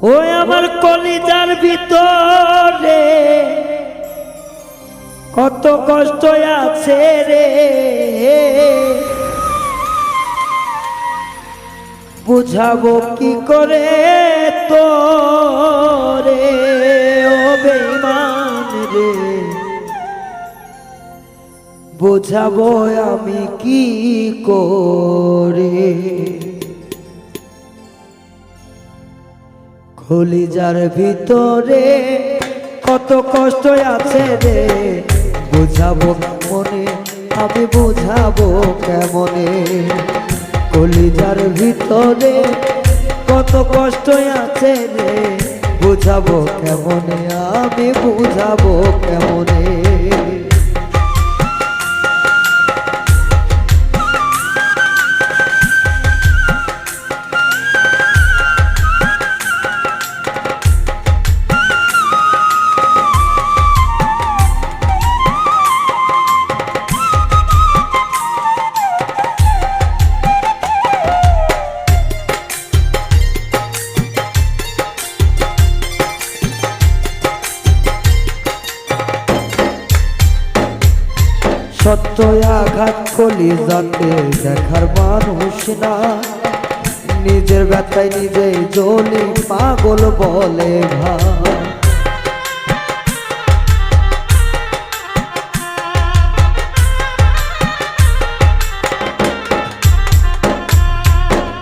ওই আমার কলিজার ভিতরে কত কষ্ট আছে রে, বুঝাবো কি করে তোরে ও বেঈমান রে, বুঝাবো আমি কি করে। কলিজার ভিতরে কত কষ্ট আছে রে, বুঝাবো মনে আমি বুঝাবো কেমনে। কলিজার ভিতরে কত কষ্ট আছে রে, বুঝাবো কেমনে আমি বুঝাবো কেমনে। সত্য আঘাত কলিজাতে দেখার মানুষ না, নিজের ব্যথায় নিজেই জ্বলি পাগল বলে ভাই।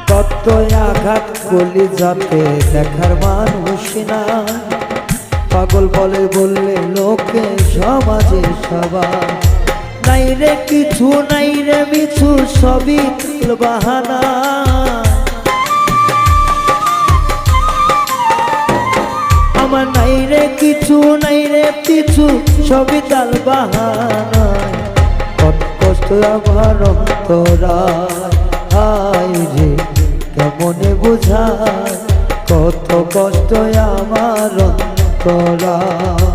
সত্য আঘাত কলিজাতে দেখার মানুষ না, পাগল বলে বললে লোকে সমাজে সবাই। নাই রে কিছু নাই রে মিছু সবই তিল বাহানা, আমার নাই রে কিছু নাই রে পিছু সবই তাল বাহানা। কত কষ্ট আমার অন্তরায় রে কেমনে বুঝায়, কত কষ্ট আমার অন্তরায়।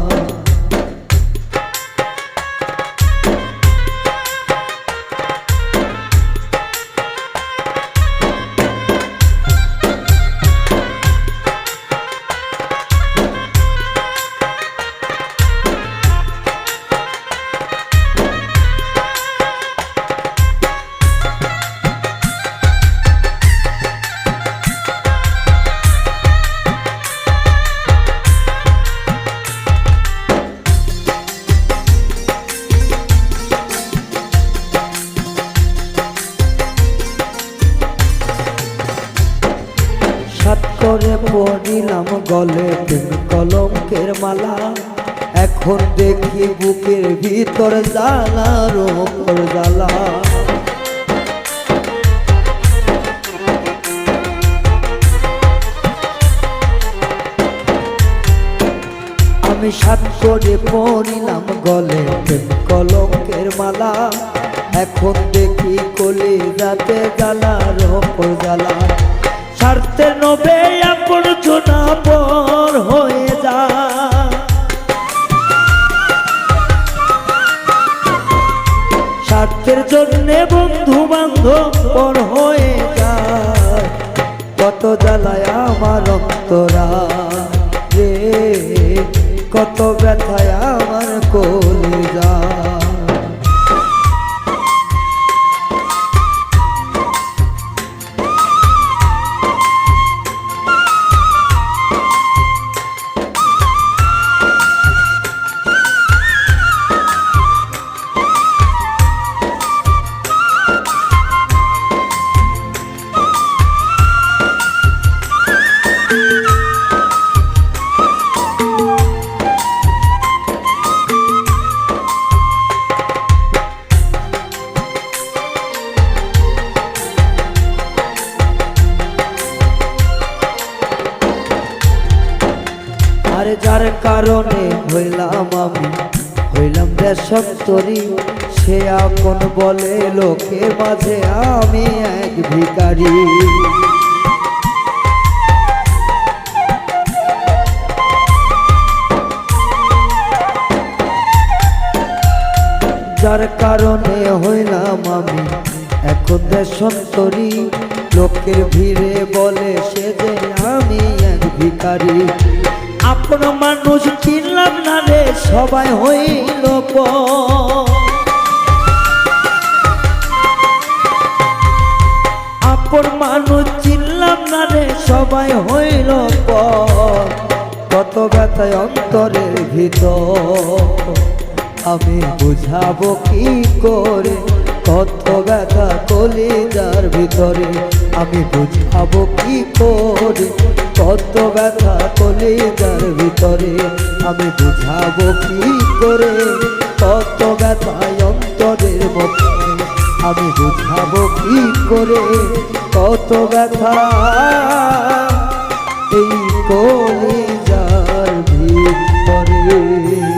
সাত করে পড়িলাম গলে প্রেম কলঙ্কের মালা, এখন দেখি বুকের ভিতর জ্বালার ওপর জ্বালা। আমি সাত করে পড়িলাম গলে প্রেম কলঙ্কের মালা, এখন দেখি কলিজাতে জ্বালার ওপর জ্বালা। স্বার্থের নবে আপন জনা পর হয়ে যায়, স্বার্থের জন্যে বন্ধু বান্ধব পর হয়ে যায়। কত জ্বালায় আমার অন্তরায় রে, কত ব্যথায় আমার কলিজা। আরে যার কারণে হইলাম আমি হইলাম দেশত্তরি, সে আপন বলে লোকের মাঝে আমি এক ভিখারি। যার কারণে হইলাম আমি এখন দেশত্তরি, লোকের ভিড়ে বলে সে যে আমি এক ভিখারি। আপন মানুষ চিনলাম না রে, সবাই হইল পর। আপন মানুষ চিনলাম না রে, সবাই হইল পর। কত ব্যথায় অন্তরের ভিতর, আমি বুঝাবো কি করে? কত ব্যথা কলিজার ভিতরে, আমি বুঝাবো কি করে? কত ব্যথা কলিজার ভিতরে, আমি বুঝাবো কি করে? কত ব্যথা অন্তরের মধ্যে, আমি বুঝাবো কি করে? কত ব্যথা এই কলিজার ভিতরে।